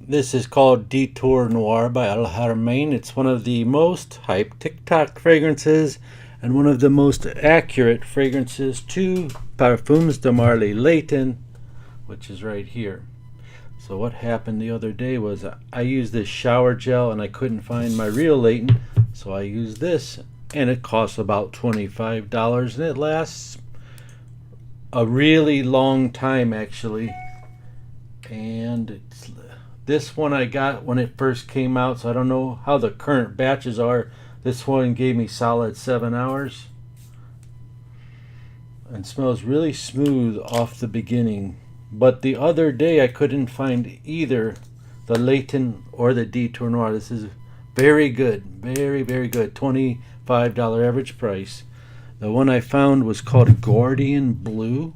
This is called Detour Noir by Al Haramain. It's one of the most hyped TikTok fragrances and one of the most accurate fragrances to Parfums de Marly Layton, which is right here. So what happened the other day was I used this shower gel and I couldn't find my real Layton, so I used this, and it costs about $25 and it lasts a really long time actually. And this one I got when it first came out, so I don't know how the current batches are. This one gave me solid 7 hours and smells really smooth off the beginning. But the other day I couldn't find either the Layton or the Detour Noir. This is very good, very, very good. $25 average price. The one I found was called Gordian Blue,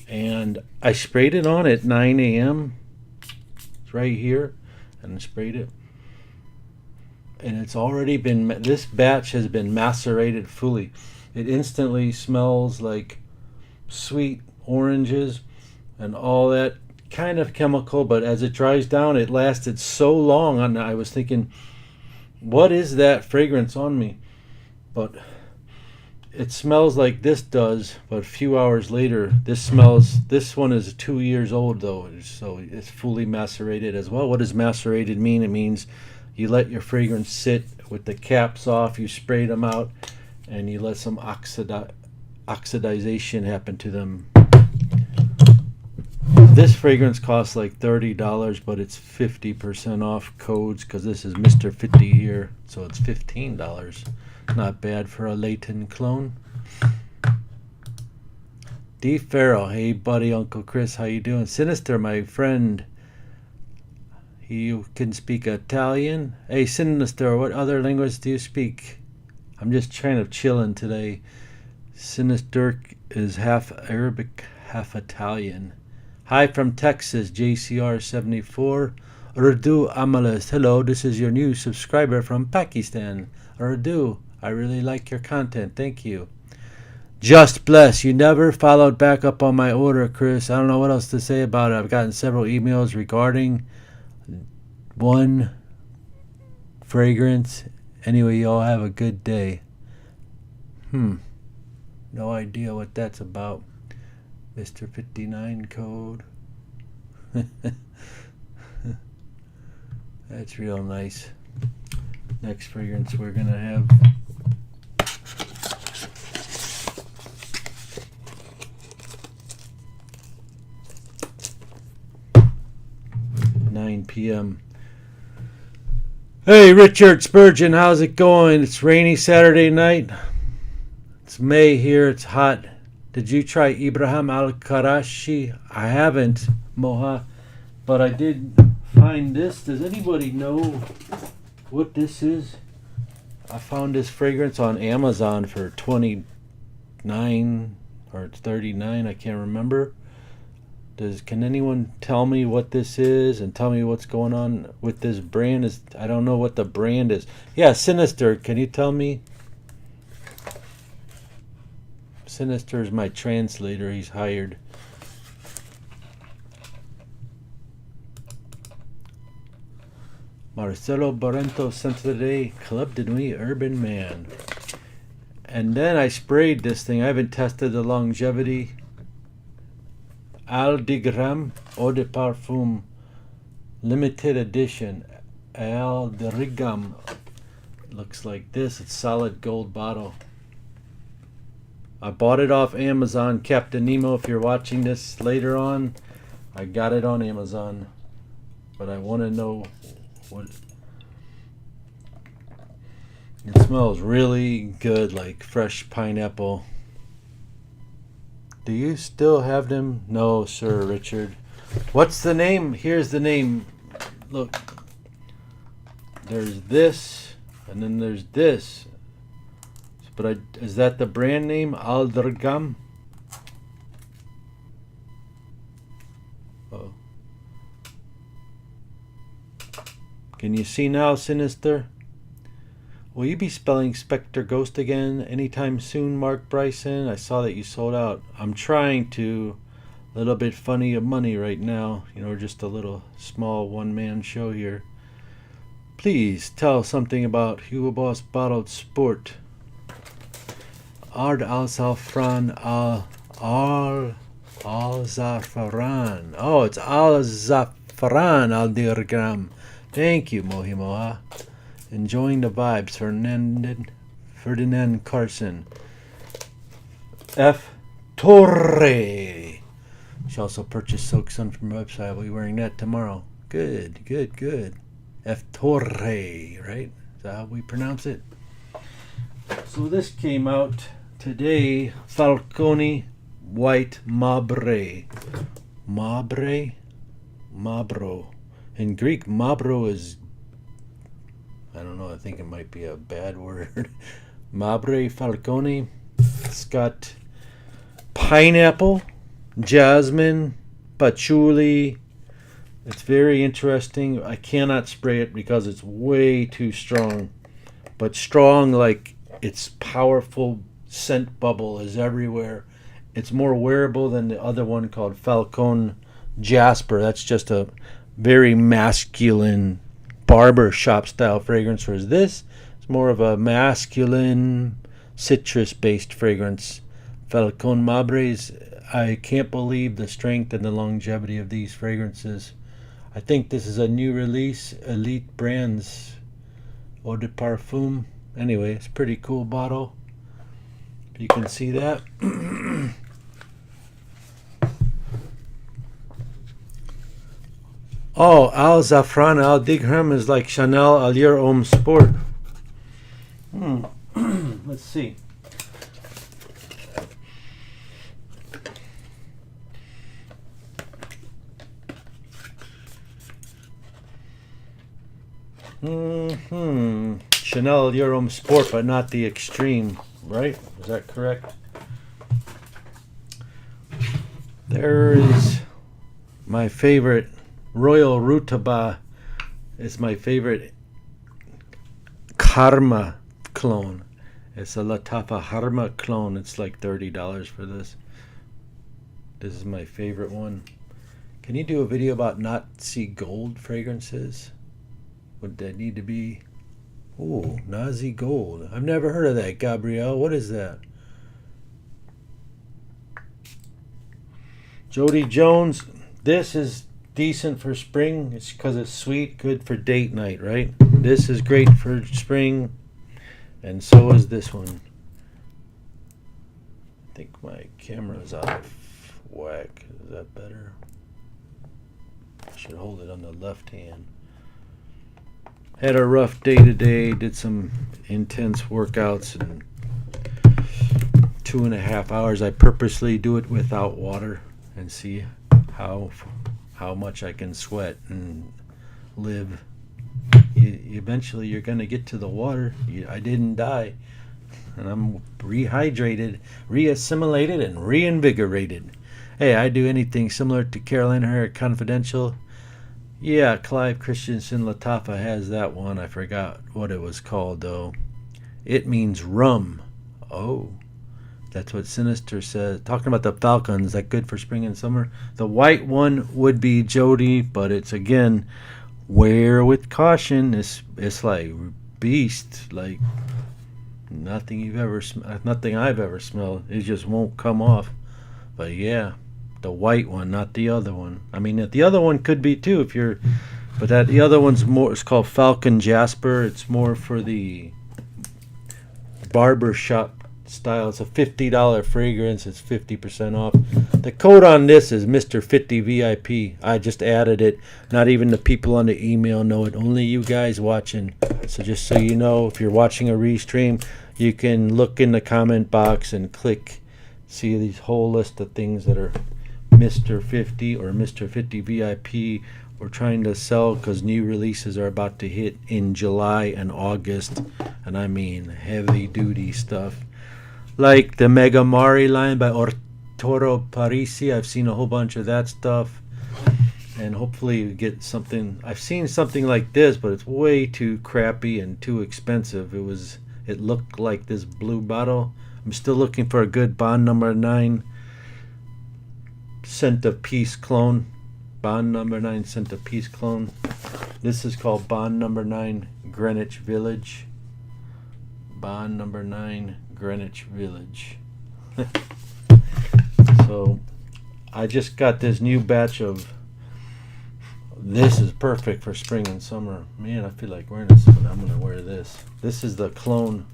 and I sprayed it on at 9 a.m. It's right here, and I sprayed it. And it's already been, this batch has been macerated fully. It instantly smells like sweet oranges and all that kind of chemical, but as it dries down, it lasted so long. And I was thinking, what is that fragrance on me? But it smells like this does, but a few hours later, this one is 2 years old though, so it's fully macerated as well. What does macerated mean? It means you let your fragrance sit with the caps off, you sprayed them out, and you let some oxidization happen to them. This fragrance costs like $30, but it's 50% off codes because this is Mr. 50 here, so it's $15. Not bad for a Layton clone. D. Farrell, hey buddy, Uncle Chris, how you doing? Sinister, my friend, you can speak Italian. Hey Sinister, what other language do you speak? I'm just kind of chilling today. Sinister is half Arabic, half Italian. Hi from Texas, JCR74. Urdu Amalis, hello, this is your new subscriber from Pakistan. Urdu, I really like your content, thank you. Just Bless, you never followed back up on my order, Chris. I don't know what else to say about it. I've gotten several emails regarding one fragrance. Anyway, y'all have a good day. No idea what that's about. Mr. 59 code. That's real nice. Next fragrance we're gonna have. p.m. Hey Richard Spurgeon, how's it going? It's rainy Saturday night. It's May here, it's hot. Did you try Ibrahim Al-Karashi? I haven't, Moha, but I did find this. Does anybody know what this is? I found this fragrance on Amazon for $29 or $39, I can't remember. Can anyone tell me what this is and tell me what's going on with this brand? I don't know what the brand is. Yeah, Sinister, can you tell me? Sinister is my translator, he's hired. Marcelo Barrento sent today, Club de Nuit Urban Man. And then I sprayed this thing. I haven't tested the longevity. Al Digram Eau de Parfum limited edition. Al Dirigam. Looks like this. It's solid gold bottle. I bought it off Amazon. Captain Nemo, if you're watching this later on, I got it on Amazon. But I want to know what it smells. Really good, like fresh pineapple. Do you still have them? No, sir, Richard. What's the name? Here's the name. Look. There's this, and then there's this. But is that the brand name? Aldergam? Oh. Can you see now, Sinister? Will you be spelling Spectre Ghost again anytime soon, Mark Bryson? I saw that you sold out. I'm trying to, A little bit funny of money right now. You know, we're just a little small one-man show here. Please tell something about Hugo Boss Bottled Sport. Ard al Zafran al Zafran. Oh, it's al Zafran al Dirgram. Thank you, Mohimoa. Enjoying the vibes, Ferdinand Carson. F. Torre. She also purchased Silk Sun from her website. I'll be wearing that tomorrow. Good, good, good. F. Torre, right? Is that how we pronounce it? So this came out today. Falcone White Mabre. Mabre? Mabro. In Greek, Mabro is, I don't know, I think it might be a bad word. Mabre Falcone. It's got pineapple, jasmine, patchouli. It's very interesting. I cannot spray it because it's way too strong. But strong, like its powerful scent bubble is everywhere. It's more wearable than the other one called Falcone Jasper. That's just a very masculine barber shop style fragrance. Whereas this, it's more of a masculine citrus based fragrance. Falcone Mabres, I can't believe the strength and the longevity of these fragrances. I think this is a new release, Elite Brands Eau de Parfum. Anyway, it's a pretty cool bottle. You can see that. Oh, Al Zafran Al Digham is like Chanel Allure Homme Sport. Let's see. Chanel Allure Homme Sport, but not the extreme, right? Is that correct? There is my favorite. Royal Rutaba is my favorite Karma clone. It's a Latafa Harma clone. It's like $30 for this. This is my favorite one. Can you do a video about Nazi Gold fragrances? Would that need to be? Oh, Nazi Gold. I've never heard of that, Gabrielle. What is that? Jody Jones. This is decent for spring. It's because it's sweet, good for date night, right? This is great for spring, and so is this one. I think my camera's out of whack. Is that better? I should hold it on the left hand. Had a rough day today. Did some intense workouts and 2.5 hours. I purposely do it without water and see how much I can sweat and live. Eventually you're going to get to the water. I didn't die, and I'm rehydrated, reassimilated, and reinvigorated. Hey, I do anything similar to Carolina Herrick Confidential. Yeah, Clive Christensen Latafa has that one. I forgot what it was called though. It means rum. Oh, that's what Sinister says. Talking about the Falcons, that good for spring and summer. The white one would be Jody, but it's again, wear with caution. It's like beast, like nothing I've ever smelled. It just won't come off. But yeah, the white one, not the other one. I mean, the other one could be too if you're, but the other one's more. It's called Falcon Jasper. It's more for the barber shop style. It's a $50 fragrance. It's 50% off. The code on this is Mr. 50 VIP. I just added it. Not even the people on the email know it. Only you guys watching. So just so you know, if you're watching a restream, you can look in the comment box and click. See these whole list of things that are Mr. 50 or Mr. 50 VIP. We're trying to sell because new releases are about to hit in July and August. And I mean heavy duty stuff. Like the Mega Mari line by Arturo Parisi. I've seen a whole bunch of that stuff. And hopefully we get something. I've seen something like this, but it's way too crappy and too expensive. It looked like this blue bottle. I'm still looking for a good Bond number 9 Scent of Peace clone. Bond number 9 Scent of Peace clone. This is called Bond number 9 Greenwich Village. Bond number 9 Greenwich Village. So I just got this new batch of. This is perfect for spring and summer. Man, I feel like wearing this, but I'm gonna wear this. This is the clone.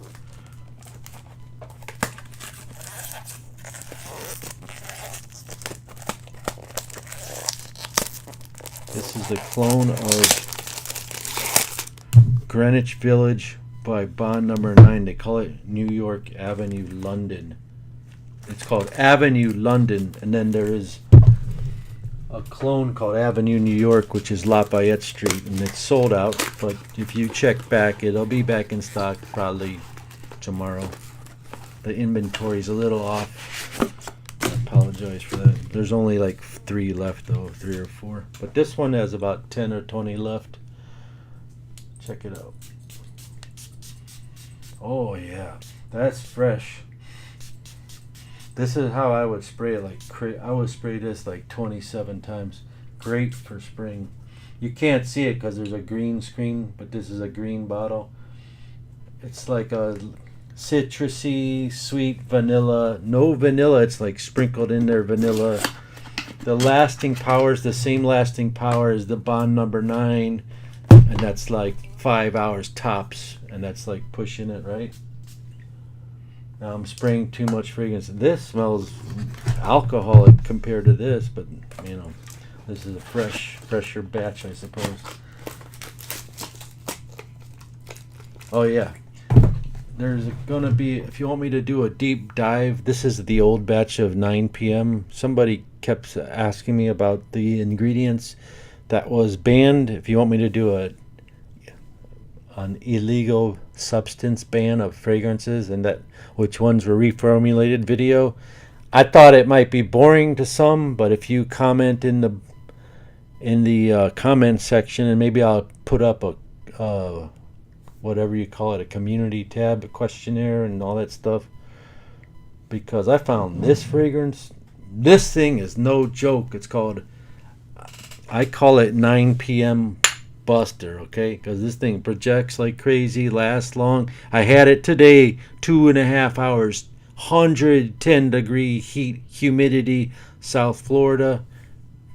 This is the clone of Greenwich Village by Bond number 9. They call it New York Avenue London. It's called Avenue London, and then there is a clone called Avenue New York, which is Lafayette Street, and it's sold out. But if you check back, it'll be back in stock probably tomorrow. The inventory's a little off. I apologize for that. There's only like 3 left though, 3 or 4. But this one has about 10 or 20 left. Check it out. Oh yeah, that's fresh. This is how I would spray it. I would spray this like 27 times. Great for spring. You can't see it because there's a green screen, but this is a green bottle. It's like a citrusy, sweet vanilla. No vanilla. It's like sprinkled in there vanilla. The lasting power is the same lasting power as the Bond number 9, and that's like 5 hours tops, and that's like pushing it, right? Now I'm spraying too much fragrance. This smells alcoholic compared to this, but you know, this is a fresher batch, I suppose. Oh yeah, there's gonna be, if you want me to do a deep dive, this is the old batch of 9 p.m. Somebody kept asking me about the ingredients that was banned. If you want me to do an illegal substance ban of fragrances and that which ones were reformulated video, I thought it might be boring to some, but if you comment in the comment section, and maybe I'll put up a whatever you call it, a community tab, a questionnaire and all that stuff, because I found this fragrance. This thing is no joke. It's called, I call it 9 p.m. Buster, okay? Because this thing projects like crazy, lasts long. I had it today, 2.5 hours, 110 degree heat, humidity, South Florida.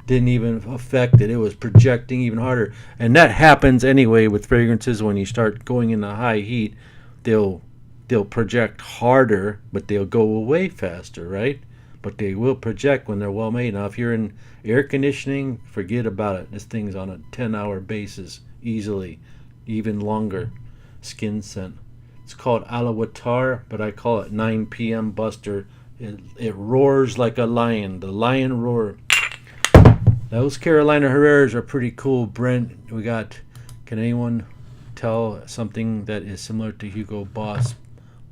Didn't even affect it. It was projecting even harder. And that happens anyway with fragrances. When you start going into high heat, they'll project harder, but they'll go away faster, right? But they will project when they're well made. Now, if you're in air conditioning, forget about it. This thing's on a 10-hour basis, easily, even longer. Skin scent. It's called Alawatar, but I call it 9 p.m. Buster. It roars like a lion. The lion roar. Those Carolina Herreras are pretty cool. Brent, we got, can anyone tell something that is similar to Hugo Boss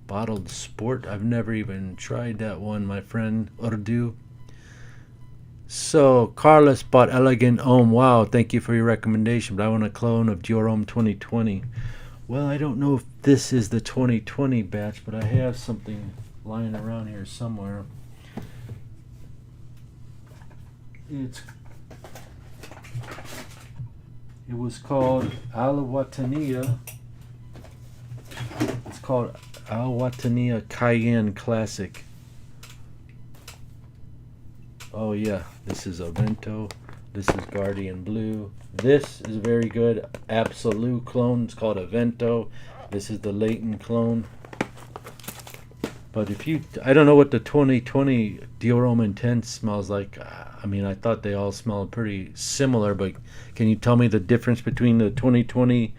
Bottled Sport? I've never even tried that one, my friend Urdu. So Carlos bought Elegant Homme. Wow, thank you for your recommendation, but I want a clone of Dior Homme 2020. Well, I don't know if this is the 2020 batch, but I have something lying around here somewhere. It was called Alawatania. It's called Alawatania Cayenne Classic. Oh yeah, this is Avento. This is Guardian Blue. This is very good. Absolute clone. It's called Avento. This is the Leighton clone. But if you, I don't know what the 2020 Dior Homme Intense smells like. I mean, I thought they all smelled pretty similar, but can you tell me the difference between the 2020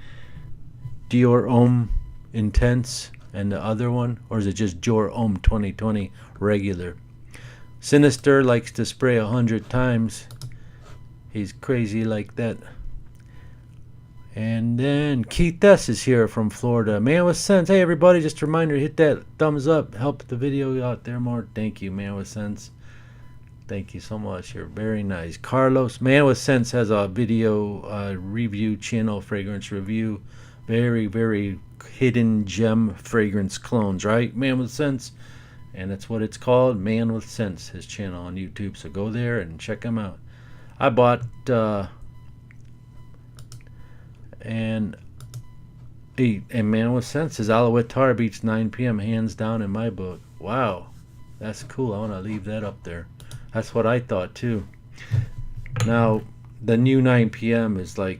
Dior Homme Intense and the other one? Or is it just Dior Homme 2020 regular? Sinister likes to spray 100 times. He's crazy like that. And then Keith S. is here from Florida. Man with Sense. Hey everybody, just a reminder, hit that thumbs up. Help the video out there more. Thank you, Man with Sense. Thank you so much. You're very nice. Carlos, Man with Sense has a video review channel, fragrance review. Very, very hidden gem fragrance clones, right? Man with Sense. And that's what it's called, Man with Sense, his channel on YouTube. So go there and check him out. I bought and Man with Sense is Alouette Tar beats 9 p.m. hands down in my book. Wow, that's cool. I want to leave that up there. That's what I thought too. Now the new 9 p.m. is like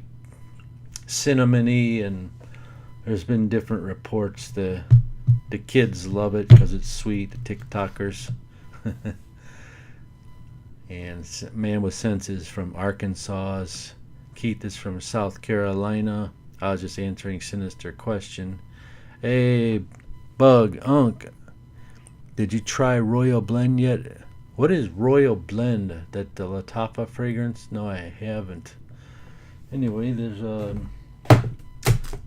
cinnamony, and there's been different reports. The kids love it because it's sweet. The TikTokers. And Man with Sense is from Arkansas. Keith is from South Carolina. I was just answering Sinister question. Hey, Bug Unk, did you try Royal Blend yet? What is Royal Blend? That the Latafa fragrance? No, I haven't. Anyway, there's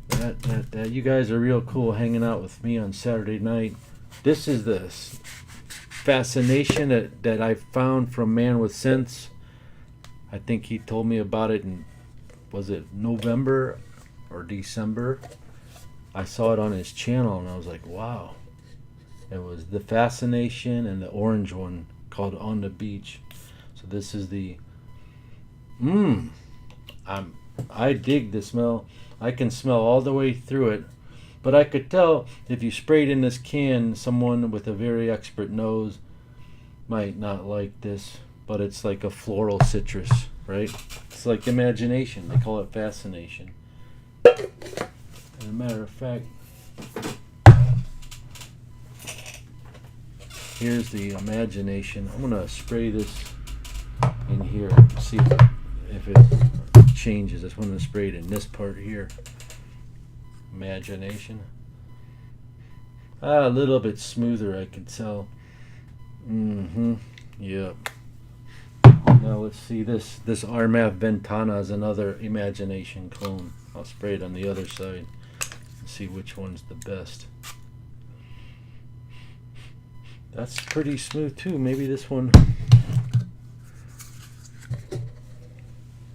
that you guys are real cool hanging out with me on Saturday night. This is the fascination that I found from Man with Sense. I think he told me about it in, was it November or December? I saw it on his channel and I was like, wow. It was the Fascination and the orange one called On the Beach. So this is the I dig the smell. I can smell all the way through it. But I could tell if you sprayed in this can, someone with a very expert nose might not like this. But it's like a floral citrus, right? It's like imagination. They call it Fascination. As a matter of fact, here's the imagination. I'm gonna spray this in here. See if it changes. I just want to spray it in this part here. Imagination. A little bit smoother, I can tell. Yep. Now let's see this. This Armaf Ventana is another Imagination clone. I'll spray it on the other side and see which one's the best. That's pretty smooth too. Maybe this one.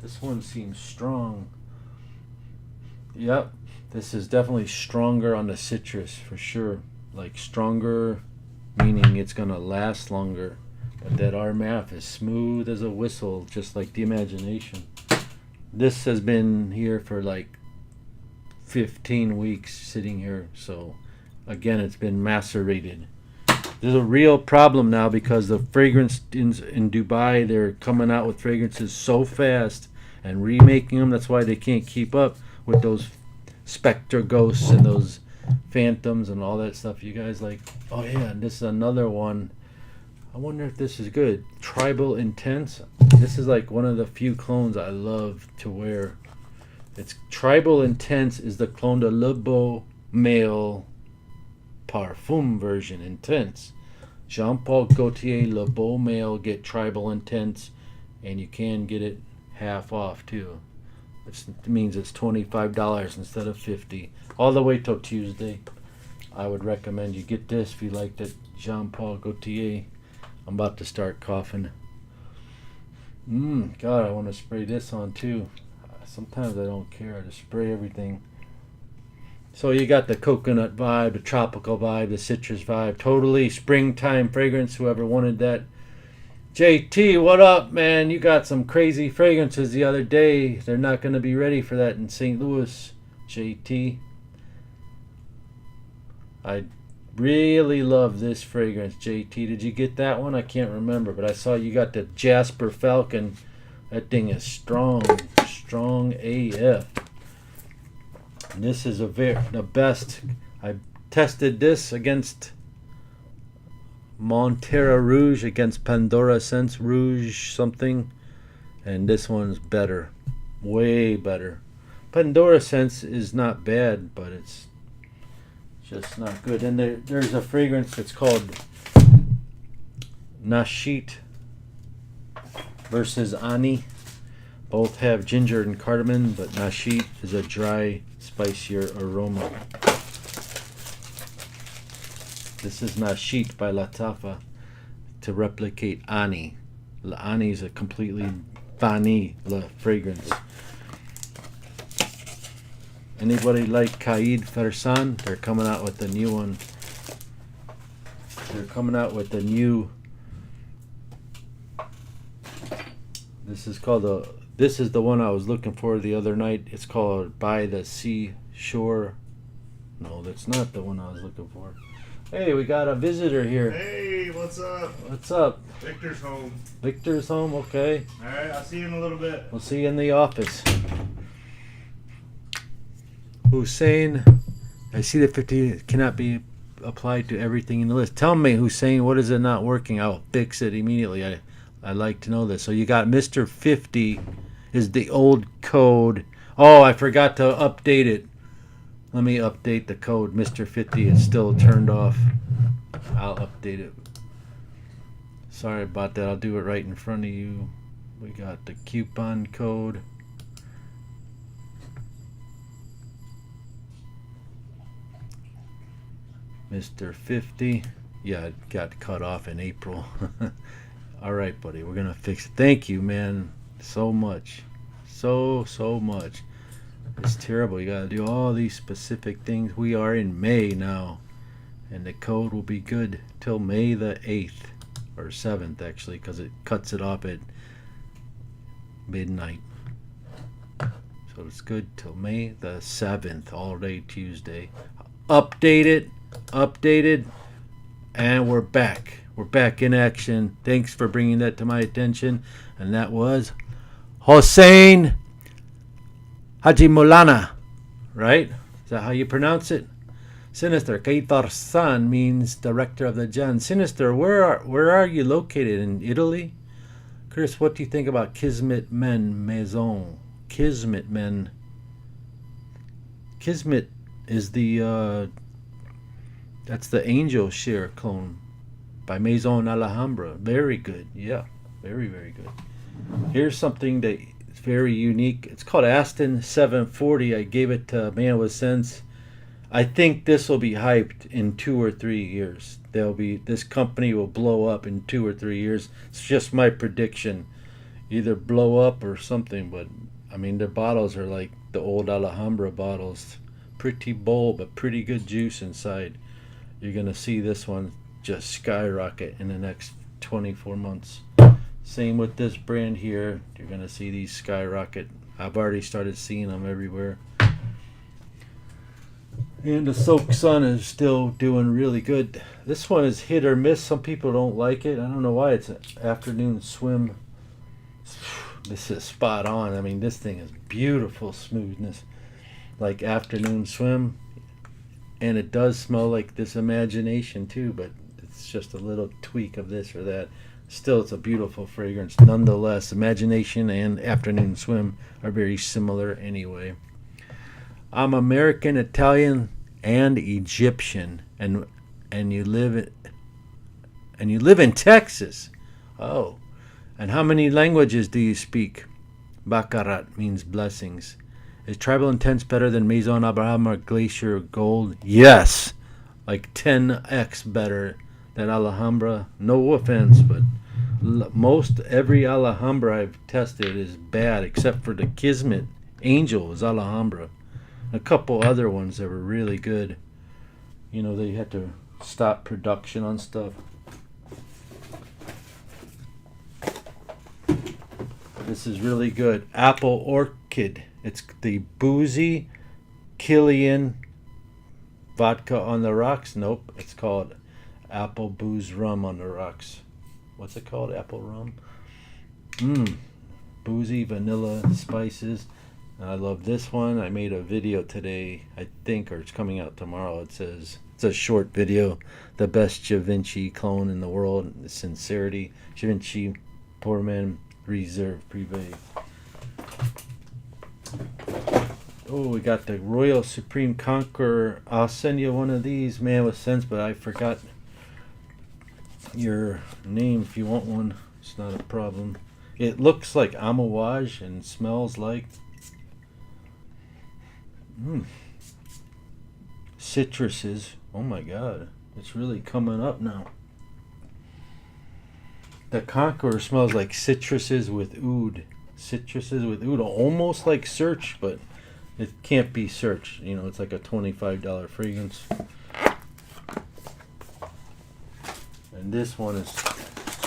This one seems strong. Yep. This is definitely stronger on the citrus for sure. Like stronger, meaning it's gonna last longer. But that Armaf is smooth as a whistle, just like the Imagination. This has been here for like 15 weeks sitting here. So again, it's been macerated. There's a real problem now because the fragrance in Dubai, they're coming out with fragrances so fast and remaking them. That's why they can't keep up with those Spectre Ghosts and those Phantoms and all that stuff. You guys like, oh yeah, and this is another one. I wonder if this is good. Tribal Intense. This is like one of the few clones I love to wear. It's Tribal Intense is the clone de Le Beau Male Parfum version. Intense. Jean-Paul Gaultier Le Beau Male, get Tribal Intense, and you can get it half off too. Which means it's $25 instead of $50. All the way till Tuesday. I would recommend you get this if you like that Jean-Paul Gaultier. I'm about to start coughing. God, I want to spray this on too. Sometimes I don't care. I just spray everything. So you got the coconut vibe, the tropical vibe, the citrus vibe. Totally springtime fragrance. Whoever wanted that. JT, what up, man? You got some crazy fragrances the other day. They're not going to be ready for that in St. Louis, JT. I really love this fragrance, JT. Did you get that one? I can't remember, but I saw you got the Jasper Falcon. That thing is strong, strong AF. And this is the best. I tested this against Montera Rouge, against Pandora Sense Rouge something, and this one's better, way better. Pandora Sense is not bad, but it's just not good. And there's a fragrance that's called Nashit versus Ani. Both have ginger and cardamom, but Nashit is a dry, spicier aroma. This is Nashit by Latafa to replicate Ani. Ani is a completely vanilla fragrance. Anybody like Kaid Farsan? They're coming out with a new one. They're coming out with a new. This is called a. This is the one I was looking for the other night. It's called By the Seashore. No, that's not the one I was looking for. Hey, we got a visitor here. Hey, what's up? What's up? Victor's home. Victor's home, okay. Alright, I'll see you in a little bit. We'll see you in the office. Hussein, I see that 50 cannot be applied to everything in the list. Tell me, Hussein, what is it not working? I'll fix it immediately. I'd like to know this. So you got Mr. 50 is the old code. Oh, I forgot to update it. Let me update the code. Mr. 50 is still turned off. I'll update it. Sorry about that. I'll do it right in front of you. We got the coupon code. Mr. 50. Yeah, it got cut off in April. All right, buddy. We're going to fix it. Thank you, man. So much. So much. It's terrible. You got to do all these specific things. We are in May now. And the code will be good till May the 8th. Or 7th, actually, because it cuts it off at midnight. So it's good till May the 7th. All day Tuesday. Updated. And we're back. We're back in action. Thanks for bringing that to my attention. And that was Hossein Haji Molana, right? Is that how you pronounce it? Sinister. Kaitar San means director of the Jan. Sinister, where are you located? In Italy? Chris, what do you think about Kismet Men Maison? Kismet Men. Kismet is the that's the Angel Share clone by Maison Alhambra. Very good. Yeah, very good. Here's something that is very unique. It's called Aston 740. I gave it to Man with Sense. I think this will be hyped in 2 or 3 years. This company will blow up in 2 or 3 years. It's just my prediction. Either blow up or something, but I mean their bottles are like the old Alhambra bottles. Pretty bold, but pretty good juice inside. You're gonna see this one just skyrocket in the next 24 months. Same with this brand here. You're gonna see these skyrocket. I've already started seeing them everywhere. And the Soak Sun is still doing really good. This one is hit or miss. Some people don't like it. I don't know why. It's an afternoon swim. This is spot on. I mean, this thing is beautiful smoothness. Like afternoon swim. And it does smell like this Imagination too, but it's just a little tweak of this or that. Still, it's a beautiful fragrance. Nonetheless, Imagination and Afternoon Swim are very similar anyway. I'm American, Italian, and Egyptian, and you live in Texas. Oh, and how many languages do you speak? Baccarat means blessings. Is Tribal Intense better than Maison Abraham or Glacier Gold? Yes, like 10x better than Alhambra. No offense, but most every Alhambra I've tested is bad, except for the Kismet Angel is Alhambra. A couple other ones that were really good. You know, they had to stop production on stuff. This is really good. Apple Orchid. It's the Boozy Killian Vodka on the Rocks. Nope, it's called Apple Booze Rum on the Rocks. What's it called? Apple Rum? Boozy vanilla spices. I love this one. I made a video today, I think, or it's coming out tomorrow. It says, it's a short video, the best Givenchy clone in the world, Sincerity, Givenchy Poor Man Reserve Privé. Oh, we got the Royal Supreme Conqueror. I'll send you one of these, Man with Sense, but I forgot your name. If you want one, it's not a problem. It looks like Amouage and smells like citruses. Oh my god, it's really coming up now. The Conqueror smells like citruses with oud. Citruses with oud, almost like Search, but it can't be Search. You know, it's like a $25 fragrance. And this one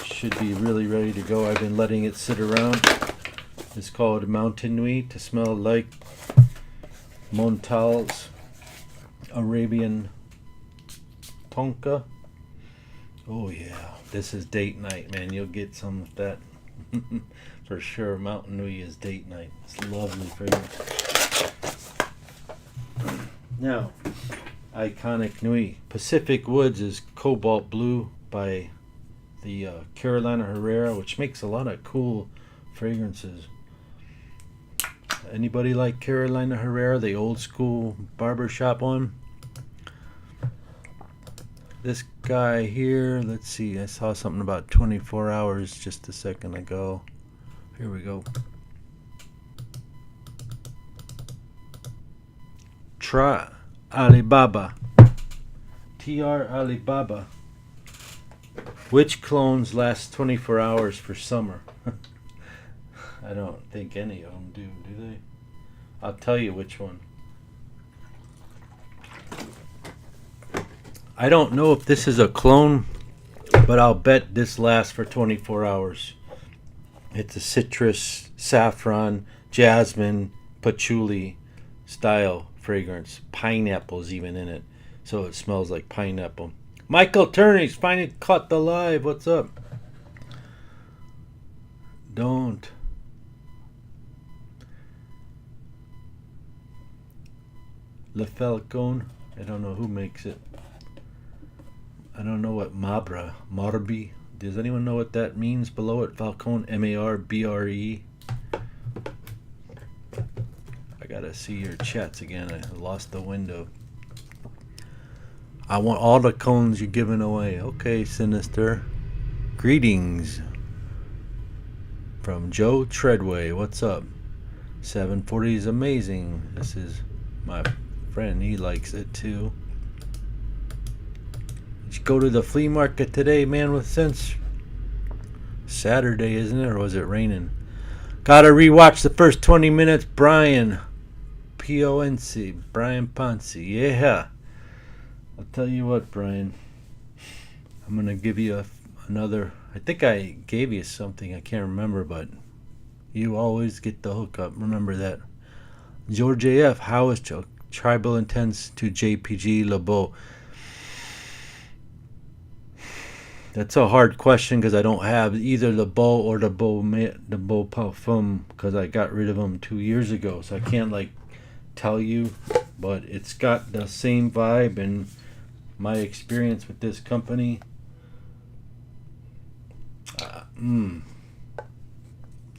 should be really ready to go. I've been letting it sit around. It's called Mountain Nuit, to smell like Montal's Arabian Tonka. Oh yeah, this is date night, man. You'll get some of that for sure. Mountain Nuit is date night. It's lovely fragrance. Now, Iconic Nuit. Pacific Woods is Cobalt Blue by the Carolina Herrera, which makes a lot of cool fragrances. Anybody like Carolina Herrera, the old school barbershop one? This guy here, let's see, I saw something about 24 hours just a second ago. Here we go. Try Alibaba. TR Alibaba. Which clones last 24 hours for summer? I don't think any of them do they? I'll tell you which one. I don't know if this is a clone, but I'll bet this lasts for 24 hours. It's a citrus, saffron, jasmine, patchouli style fragrance. Pineapple's even in it, so it smells like pineapple. Michael Turney's finally caught the live. What's up? Don't. Le Falcon. I don't know who makes it. I don't know what Marbi. Does anyone know what that means below it? Falcon, M-A-R-B-R-E. I gotta see your chats again. I lost the window. I want all the cones you're giving away. Okay, Sinister. Greetings from Joe Treadway. What's up? 740 is amazing. This is my friend. He likes it too. Did you go to the flea market today, man with sense? Saturday, isn't it? Or was it raining? Gotta rewatch the first 20 minutes. Brian. P-O-N-C. Brian Ponce. Yeah. I'll tell you what, Brian. I'm going to give you another. I think I gave you something. I can't remember, but you always get the hookup. Remember that. George A.F. How is Tribal Intense to JPG LeBeau? That's a hard question because I don't have either LeBeau or the Beau Parfum because I got rid of them 2 years ago. So I can't tell you, but it's got the same vibe, and my experience with this company,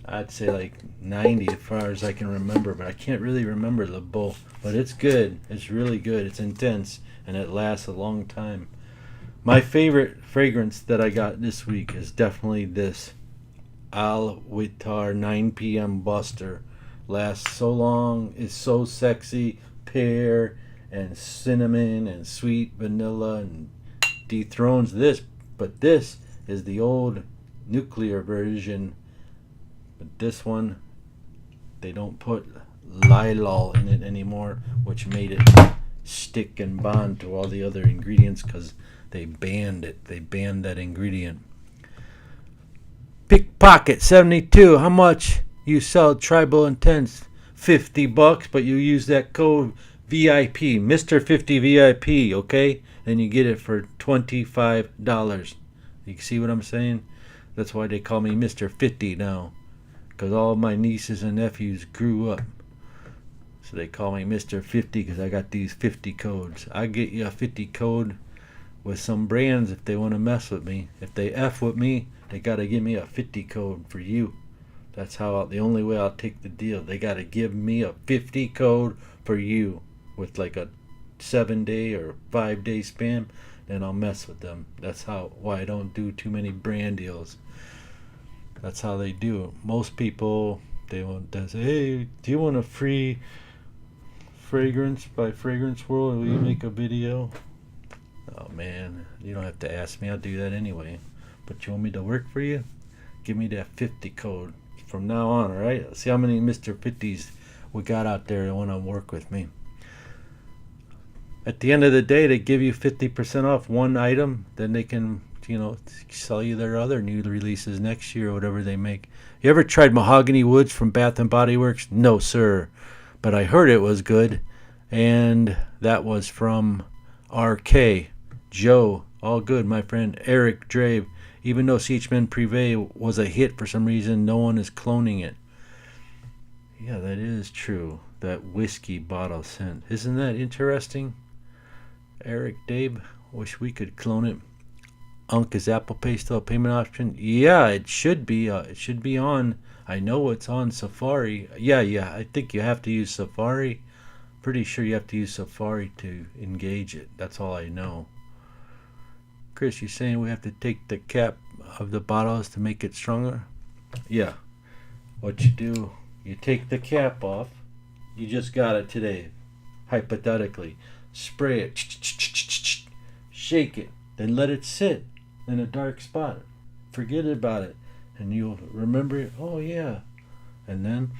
I'd say 90 as far as I can remember, but I can't really remember LeBeau. But it's good. It's really good. It's intense, and it lasts a long time. My favorite fragrance that I got this week is definitely this Al Wittar 9 p.m. Buster. Lasts so long, is so sexy, pear and cinnamon and sweet vanilla, and dethrones this, but this is the old nuclear version. But this one, they don't put lilol in it anymore, which made it stick and bond to all the other ingredients because they banned it. They banned that ingredient. Pickpocket 72. How much you sell Tribal Intense? $50, but you use that code VIP, Mr. 50 VIP, okay? Then you get it for $25. You see what I'm saying? That's why they call me Mr. 50 now, because all my nieces and nephews grew up. So they call me Mr. 50 because I got these 50 codes. I get you a 50 code with some brands if they want to mess with me. If they F with me, they got to give me a 50 code for you. That's the only way I'll take the deal. They got to give me a 50 code for you with a 7-day or 5-day span. Then I'll mess with them. That's why I don't do too many brand deals. That's how they do it. Most people, they say, hey, do you want a free fragrance by Fragrance World? Will you make a video? Oh man, you don't have to ask me. I'll do that anyway. But you want me to work for you? Give me that 50 code from now on, alright? See how many Mr. 50s we got out there that want to work with me. At the end of the day, they give you 50% off one item. Then they can sell you their other new releases next year or whatever they make. You ever tried Mahogany Woods from Bath and Body Works? No, sir. But I heard it was good. And that was from RK. Joe, all good, my friend. Eric Drave, even though Siechmann Privé was a hit for some reason, no one is cloning it. Yeah, that is true. That whiskey bottle scent. Isn't that interesting? Eric Dave, wish we could clone it. Unk, is Apple Pay still a payment option? Yeah, it should be. It should be on. I know it's on Safari. Yeah. I think you have to use Safari. Pretty sure you have to use Safari to engage it. That's all I know. Chris, you saying we have to take the cap of the bottles to make it stronger? Yeah. What you do, you take the cap off. You just got it today, hypothetically. Spray it, shake it, then let it sit in a dark spot. Forget about it, and you'll remember it. Oh yeah, and then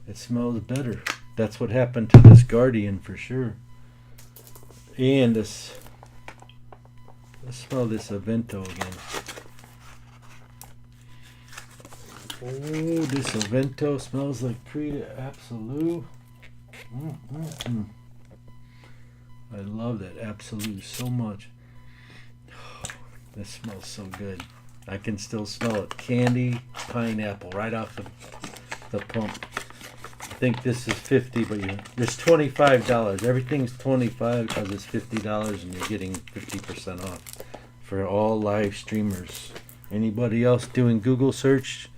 it smells better. That's what happened to this Guardian for sure. And this, let's smell this Avento again. Oh, this Avento smells like Creed Absolute. I love that Absolute so much. This smells so good. I can still smell it. Candy, pineapple, right off the pump. I think this is $50, but there's $25. Everything's $25 because it's $50 and you're getting 50% off for all live streamers. Anybody else doing Google search?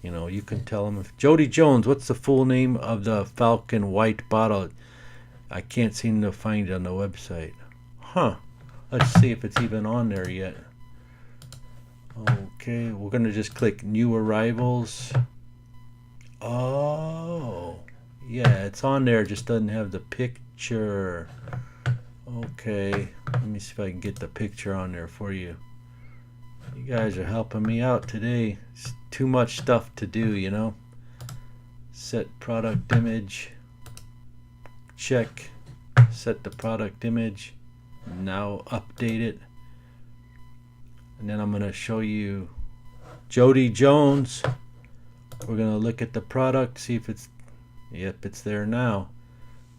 You can tell them. Jody Jones, what's the full name of the Falcon White bottle? I can't seem to find it on the website. Huh. Let's see if it's even on there yet. Okay, we're going to just click New Arrivals. Oh. Yeah, it's on there. It just doesn't have the picture. Okay. Let me see if I can get the picture on there for you. You guys are helping me out today. It's too much stuff to do, Set product image. Check. Set the product image. Now update it. And then I'm going to show you Jody Jones. We're going to look at the product, see if it's, yep, it's there now.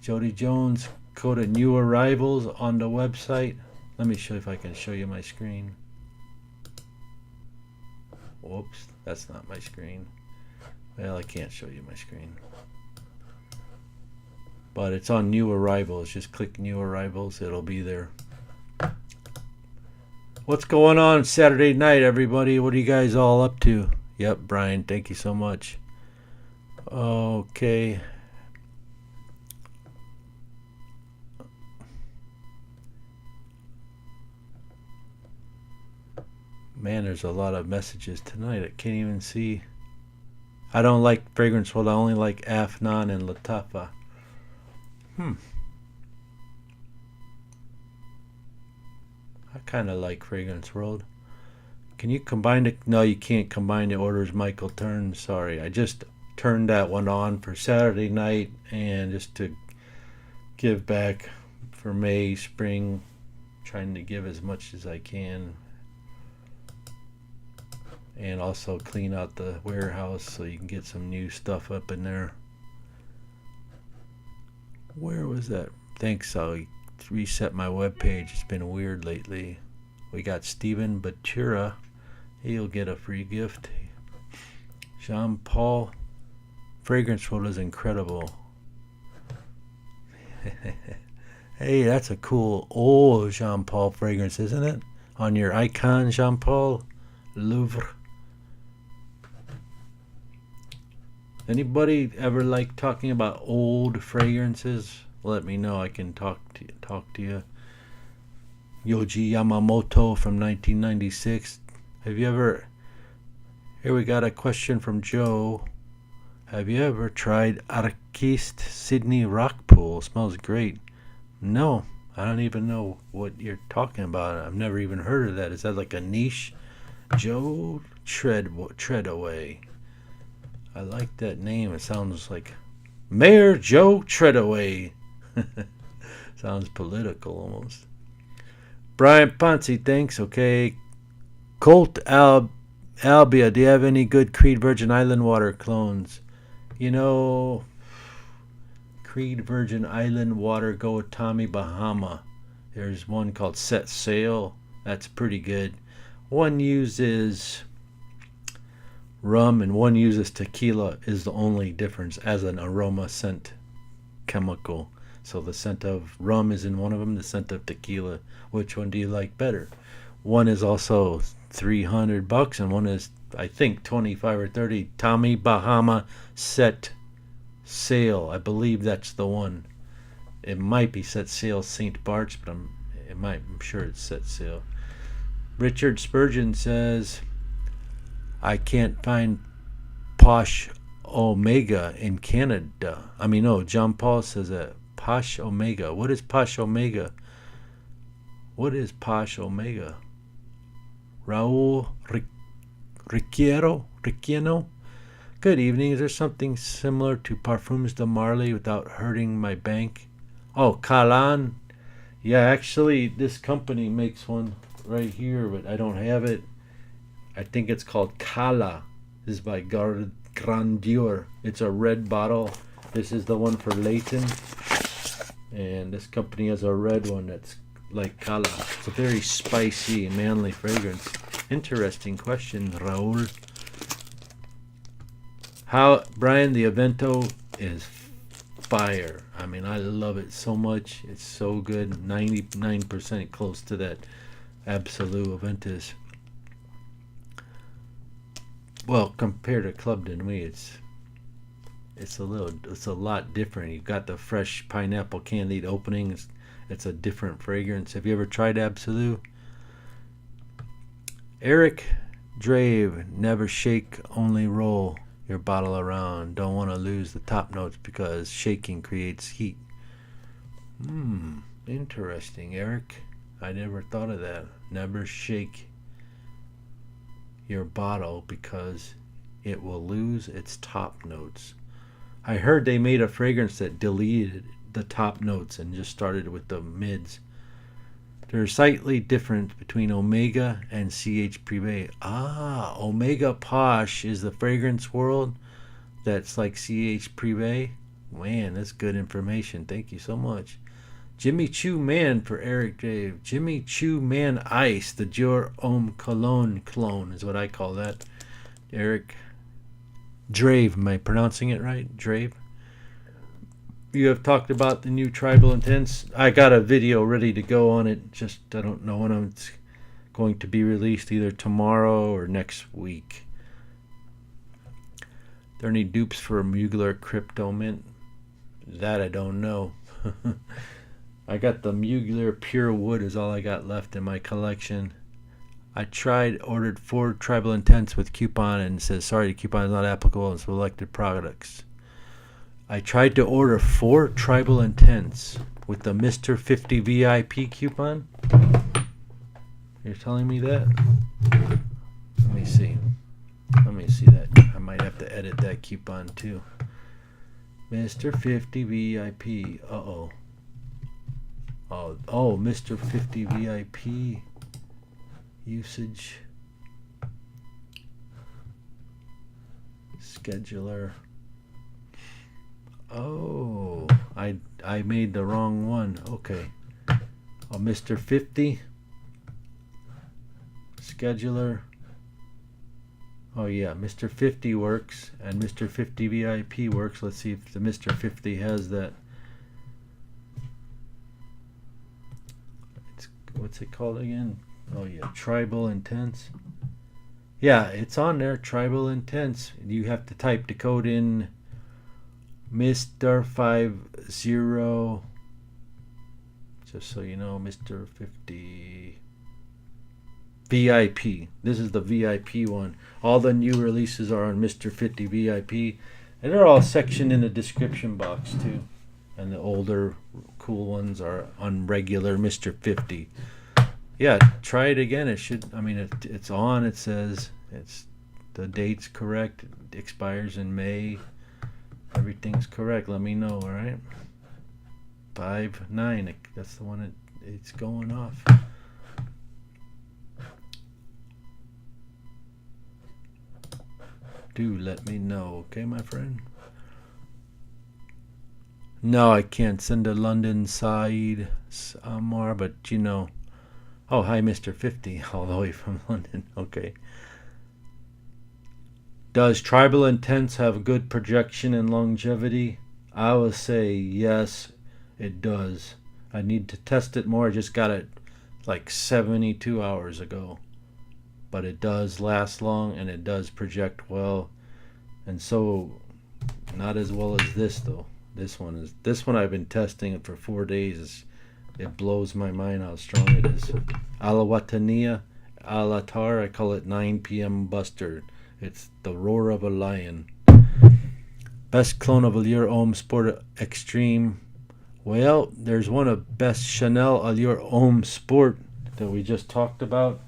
Jody Jones, go to New Arrivals on the website. Let me show if I can show you my screen. Whoops, that's not my screen. Well, I can't show you my screen. But it's on New Arrivals. Just click New Arrivals. It'll be there. What's going on Saturday night, everybody? What are you guys all up to? Yep, Brian, thank you so much. Okay. Man, there's a lot of messages tonight. I can't even see. I don't like Fragrance World. I only like Afnan and Latafa. I kind of like Fragrance World. Can you combine it? No, you can't combine the orders. Michael Turn. Sorry, I just turned that one on for Saturday night and just to give back for May, spring. Trying to give as much as I can. And also clean out the warehouse so you can get some new stuff up in there. Where was that? Thanks, I'll reset my webpage. It's been weird lately. We got Stephen Batura. He'll get a free gift. Jean Paul. Fragrance World is incredible. Hey, that's a cool old Jean Paul fragrance, isn't it? On your icon, Jean Paul. Louvre. Anybody ever like talking about old fragrances? Let me know. I can talk to you. Yoji Yamamoto from 1996. Have you ever? Here we got a question from Joe. Have you ever tried Artiste Sydney Rock Pool? Smells great. No, I don't even know what you're talking about. I've never even heard of that. Is that like a niche? Joe Treadaway. I like that name. It sounds like Mayor Joe Treadaway. Sounds political almost. Brian Ponce, thanks. Okay. Colt Albia, do you have any good Creed Virgin Island water clones? You know, Creed Virgin Island water, go with Tommy Bahama. There's one called Set Sail. That's pretty good. One uses rum and one uses tequila is the only difference as an aroma scent chemical. So the scent of rum is in one of them, the scent of tequila. Which one do you like better? One is also $300 and one is, I think, 25 or 30. Tommy Bahama Set Sail. I believe that's the one. It might be Set Sail St. Bart's, but I'm sure it's Set Sail. Richard Spurgeon says, I can't find Posh Omega in Canada. John Paul says that. Posh Omega. What is Posh Omega? What is Posh Omega? Raul Ricciano? Good evening. Is there something similar to Parfums de Marley without hurting my bank? Oh, Kalan. Yeah, actually, this company makes one right here, but I don't have it. I think it's called Kala. This is by Grandeur. It's a red bottle. This is the one for Leighton. And this company has a red one that's like Kala. It's a very spicy, manly fragrance. Interesting question, Raul. Brian, the Avento is fire. I love it so much. It's so good. 99% close to that Absolute Aventus. Well, compared to Club de Nuit, it's a lot different. You've got the fresh pineapple candied opening. It's a different fragrance. Have you ever tried Absolute? Eric Drave, never shake, only roll your bottle around. Don't want to lose the top notes because shaking creates heat. Interesting, Eric. I never thought of that. Never shake your bottle because it will lose its top notes. I heard they made a fragrance that deleted the top notes and just started with the mids. There's slightly difference between Omega and CH Privé. Omega Posh is the fragrance world that's like CH Privé. Man, that's good information. Thank you so much. Jimmy Choo Man for Eric Dave. Jimmy Choo Man Ice, the Dior Homme Cologne clone is what I call that. Eric Drave, am I pronouncing it right? Drave? You have talked about the new Tribal Intense. I got a video ready to go on it. Just I don't know when it's going to be released, either tomorrow or next week. There any dupes for Mugler Crypto Mint? That I don't know. I got the Mugler Pure Wood is all I got left in my collection. I ordered 4 Tribal Intense with coupon and it says sorry, the coupon is not applicable on selected products. I tried to order 4 Tribal Intense with the Mr. 50 VIP coupon. You're telling me that? Let me see that. I might have to edit that coupon too. Mr. 50 VIP. Oh, Mr. 50 VIP usage scheduler. Oh, I made the wrong one. Okay. Mr. 50 scheduler. Oh yeah, Mr. 50 works and Mr. 50 VIP works. Let's see if the Mr. 50 has that. What's it called again? Oh yeah, Tribal Intense. Yeah, it's on there, Tribal Intense. You have to type the code in Mr. 50, just so you know, Mr. 50 VIP. This is the VIP one. All the new releases are on Mr. 50 VIP, and they're all sectioned in the description box too. And the older cool ones are on regular Mr. 50. Yeah, try it again. It should. It's on. It says the date's correct. It expires in May. Everything's correct. Let me know. All right. 5/9. That's the one. It's going off. do let me know, okay, my friend? No, I can't send a London Saeed Amar, but you know. Oh, hi, Mr. 50, all the way from London. Okay. Does tribal intense have good projection and longevity? I will say yes, it does. I need to test it more. I just got it like 72 hours ago. But it does last long and it does project well. And so, not as well as this though. This one I've been testing it for 4 days. It blows my mind how strong it is. Alawatania, Alatar, I call it 9 p.m. Buster. It's the roar of a lion. Best clone of Allure Homme Sport Extreme. Well, there's one of best Chanel Allure Homme Sport that we just talked about.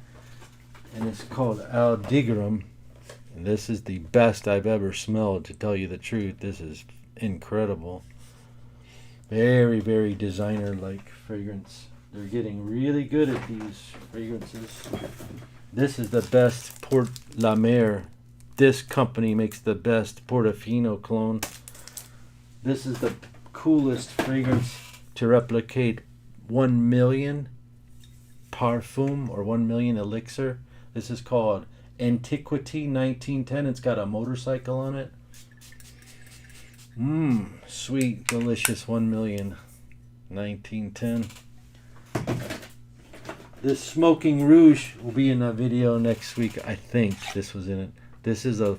And it's called Aldigram. And this is the best I've ever smelled, to tell you the truth. This is incredible. Very, very designer-like fragrance. They're getting really good at these fragrances. This is the best Port La Mer. This company makes the best Portofino cologne. This is the coolest fragrance to replicate 1 million parfum or 1 million elixir. This is called Antiquity 1910. It's got a motorcycle on it. Sweet, delicious 1 million 1910. This Smoking Rouge will be in a video next week. I think this was in it. This is a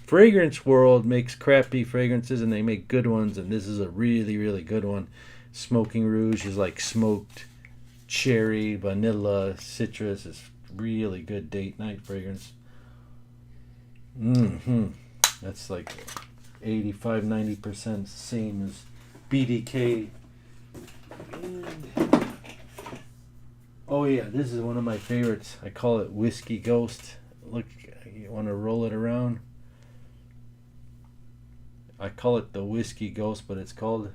fragrance world makes crappy fragrances and they make good ones, and this is a really, really good one. Smoking Rouge is like smoked cherry, vanilla, citrus. It's really good date night fragrance. That's like 85-90% same as BDK. And, oh yeah, this is one of my favorites. I call it Whiskey Ghost. Look, you want to roll it around? I call it the Whiskey Ghost, but it's called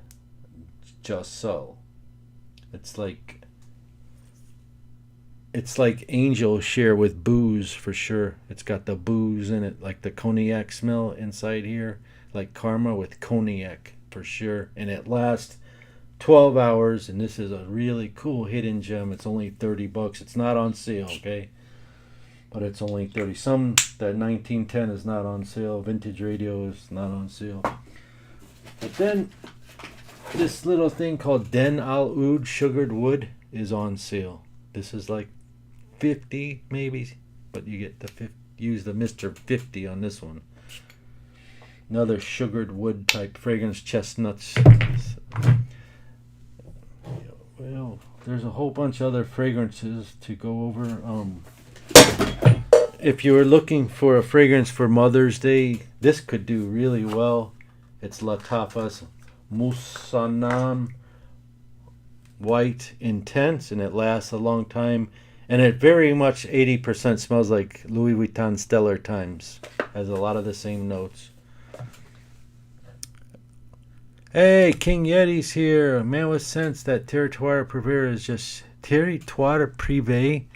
Jassel. It's like angel share with booze for sure. It's got the booze in it, like the cognac smell inside here, like Karma with cognac for sure. And it lasts 12 hours, and this is a really cool hidden gem. It's only $30. It's not on sale, okay? But it's only 30. Some, that 1910 is not on sale. Vintage Radio is not on sale. But then this little thing called Den Al Oud Sugared Wood is on sale. This is like 50 maybe, but you get the use the Mr. 50 on this one. Another sugared wood type fragrance, chestnuts. Well, there's a whole bunch of other fragrances to go over. If you were looking for a fragrance for Mother's Day, this could do really well. It's Latafas Musanam White Intense, and it lasts a long time. And it very much 80% smells like Louis Vuitton Stellar Times. Has a lot of the same notes. Hey, King Yeti's here. A man with sense that Territoire Privé is just Territoire Privé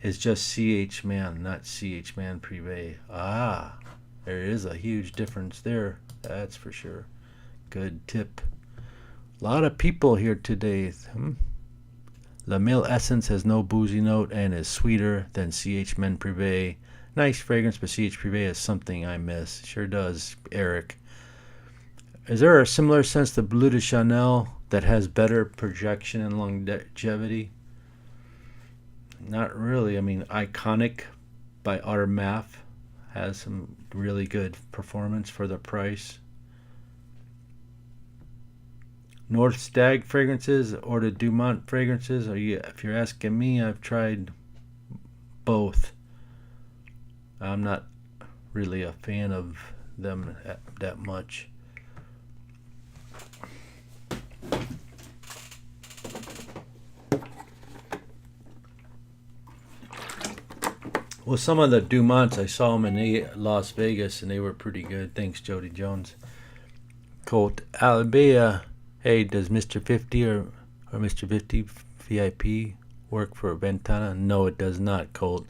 is just CH Man, not CH Man Privé. Ah, there is a huge difference there. That's for sure. Good tip. A lot of people here today. La Mille Essence has no boozy note and is sweeter than CH Men Privé. Nice fragrance, but CH Privé is something I miss. Sure does, Eric. Is there a similar sense to Bleu de Chanel that has better projection and longevity? Not really. I mean, Iconic by Armaf has some really good performance for the price. North Stag fragrances or the Dumont fragrances? If you're asking me, I've tried both. I'm not really a fan of them that much. Well, some of the Dumonts, I saw them in Las Vegas, and they were pretty good. Thanks, Jody Jones. Colt Albea. Hey, does Mr. 50 or Mr. 50 VIP work for Ventana? No, it does not, Colt.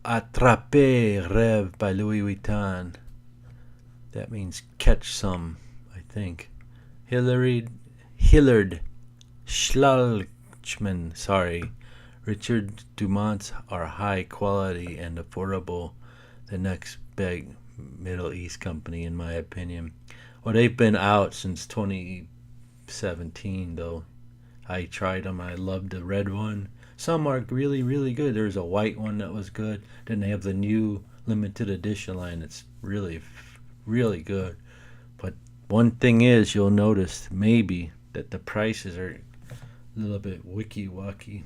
Attraper Rêve by Louis Vuitton. That means catch some, I think. Hillard Schlalchman, sorry. Richard Dumont's are high quality and affordable. The next big Middle East company, in my opinion. Well, they've been out since 2017, though. I tried them. I loved the red one. Some are really, really good. There's a white one that was good. Then they have the new limited edition line. It's really, really good. But one thing is, you'll notice maybe that the prices are a little bit wicky-wacky.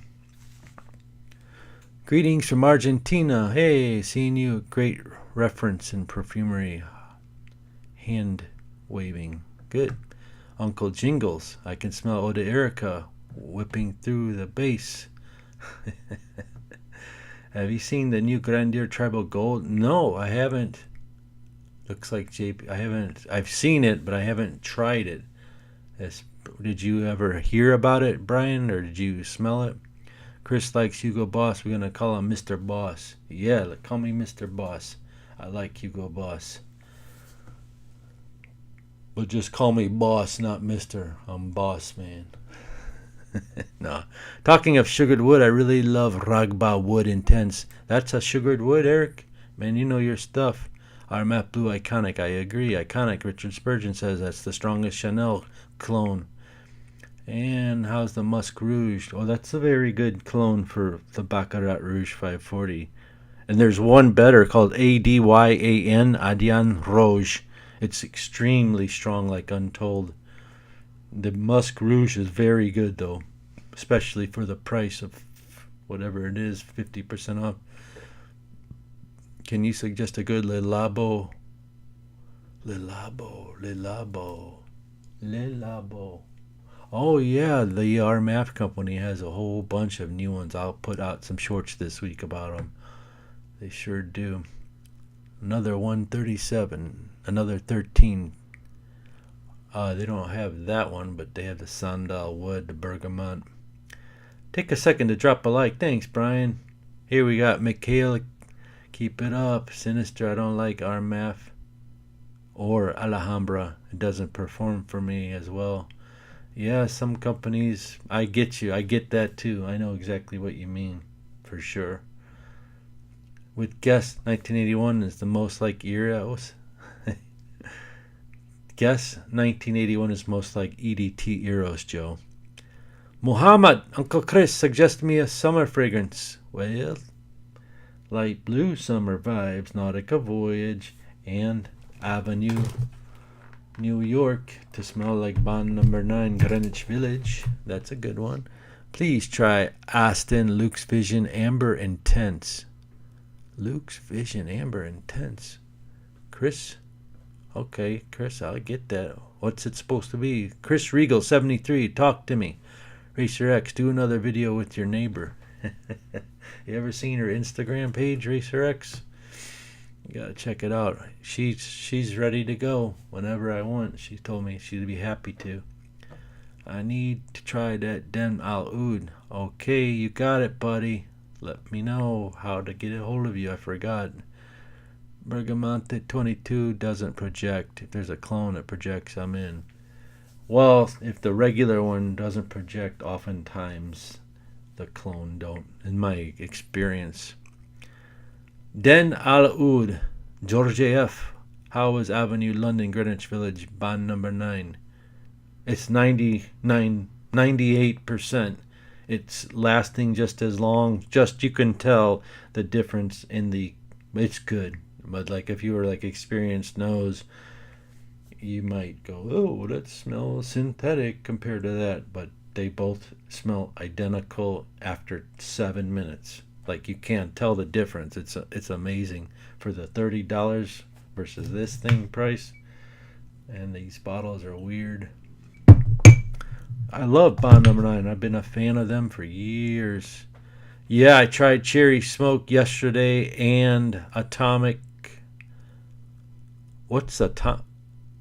Greetings from Argentina. Hey, seeing you. Great reference in perfumery. Hand waving. Good. Uncle Jingles. I can smell Oda Erica whipping through the bass. Have you seen the new Grandier Tribal Gold? No, I haven't. Looks like JP. I haven't. I've seen it, but I haven't tried it. Did you ever hear about it, Brian, or did you smell it? Chris likes Hugo Boss. We're gonna call him Mr. Boss. Yeah, call me Mr. Boss. I like Hugo Boss. But just call me Boss, not Mr. I'm Boss, man. No. Talking of sugared wood, I really love Ragba Wood Intense. That's a sugared wood, Eric? Man, you know your stuff. Armat Blue Iconic, I agree. Iconic, Richard Spurgeon says that's the strongest Chanel clone. And how's the Musk Rouge? Oh, that's a very good clone for the Baccarat Rouge 540. And there's one better called ADYAN, Adian Rouge. It's extremely strong, like Untold. The Musk Rouge is very good, though, especially for the price of whatever it is, 50% off. Can you suggest a good Le Labo? Le Labo. Oh, yeah, the RMAF company has a whole bunch of new ones. I'll put out some shorts this week about them. They sure do. Another 137, another 13. They don't have that one, but they have the sandalwood, the bergamot. Take a second to drop a like. Thanks, Brian. Here we got Michaela. Keep it up. Sinister, I don't like RMAF or Alhambra. It doesn't perform for me as well. Yeah, some companies, I get you. I get that too. I know exactly what you mean, for sure. With Guess, 1981 is the most like Eros. Guess 1981 is most like EDT Eros, Joe. Muhammad, Uncle Chris, suggest me a summer fragrance. Well, light blue summer vibes, Nautica Voyage, and Avenue, New York, to smell like Bond number 9, Greenwich Village. That's a good one. Please try Aston Luxe Vision Amber Intense. Luxe Vision Amber Intense. Chris? Okay, Chris, I'll get that. What's it supposed to be? Chris Regal, 73, talk to me. Racer X, do another video with your neighbor. You ever seen her Instagram page, Racer X? You gotta check it out. She's ready to go whenever I want. She told me she'd be happy to. I need to try that Den Al Oud. Okay, you got it, buddy. Let me know how to get a hold of you. I forgot. Bergamonte 22 doesn't project. If there's a clone that projects, I'm in. Well, if the regular one doesn't project, oftentimes the clone don't, in my experience. Den Al Oud, George F. How is Avenue London, Greenwich Village, bond number 9? It's 98%. It's lasting just as long. Just you can tell the difference in the. It's good, but like if you were like experienced nose, you might go, oh, that smells synthetic compared to that. But they both smell identical after 7 minutes. Like you can't tell the difference. It's amazing for the $30 versus this thing price. And these bottles are weird. I love Bond number 9. I've been a fan of them for years. Yeah, I tried Cherry Smoke yesterday and Atomic. What's Atomic?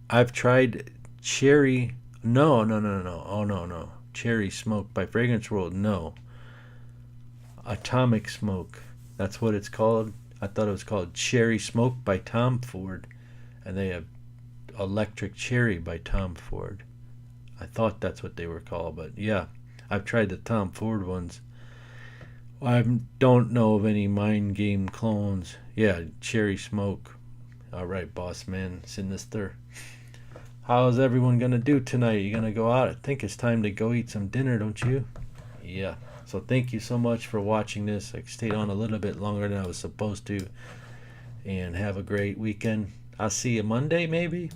I've tried Cherry. No. Oh, no. Cherry Smoke by Fragrance World. No. Atomic Smoke. That's what it's called. I thought it was called Cherry Smoke by Tom Ford, and they have Electric Cherry by Tom Ford. I thought that's what they were called, but yeah, I've tried the Tom Ford ones. I don't know of any Mind Game clones. Yeah, Cherry Smoke. All right, boss man, sinister. How's everyone gonna do tonight? You gonna go out? I think it's time to go eat some dinner, don't you? Yeah. So thank you so much for watching this. I stayed on a little bit longer than I was supposed to. And have a great weekend. I'll see you Monday, maybe.